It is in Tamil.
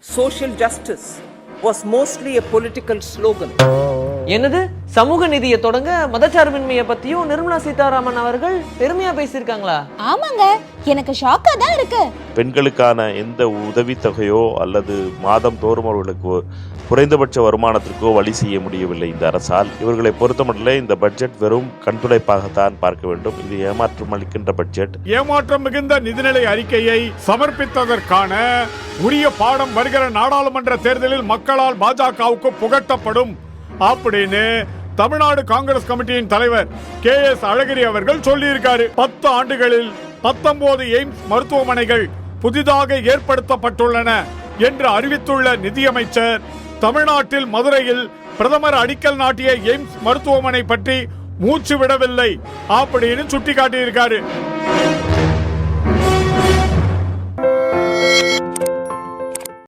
social justice was mostly a political slogan. என்னது சமூக நீதியை தொடங்க மதச்சார்பின்மையை பத்தியும் நிர்மலா சீதாராமன் அவர்கள் பெருமையா பேசியிருக்காங்களா? ஆமாங்க, எனக்கு ஷாக்கா தான் இருக்கு. பெண்களுக்கான எந்த உதவித்தொகையோ அல்லது மாதம் தோறும் அவர்களுக்கு குறைந்தபட்ச வருமானத்திற்கோ வழி செய்ய முடியவில்லை இந்த அரசால். இவர்களை பொறுத்தமட்டில் இந்த பட்ஜெட் வெறும் கண்துடைப்பாகத்தான் பார்க்க வேண்டும். இது ஏமாற்றம் அளிக்கின்ற பட்ஜெட். ஏமாற்றம் மிகுந்த நிதிநிலை அறிக்கையை சமர்ப்பித்ததற்கான உரிய பாடம் வருகிற நாடாளுமன்ற தேர்தலில் மக்களால் பாஜகவுக்கு புகட்டப்படும் அப்படின்னு தமிழ்நாடு காங்கிரஸ் கமிட்டியின் தலைவர் KS அழகிரி அவர்கள் சொல்லியிருக்காரு. 10 ஆண்டுகளில் 19 எய்ம்ஸ் மருத்துவமனைகள் புதிதாக ஏற்படுத்தப்பட்டுள்ளன என்று அறிவித்துள்ள நிதியமைச்சர் தமிழ்நாட்டில் மதுரையில் பிரதமர் அடிக்கல் நாட்டிய எய்ம்ஸ் மருத்துவமனை பற்றி மூச்சு விடவில்லை அப்படின்னு சுட்டிக்காட்டியிருக்காரு.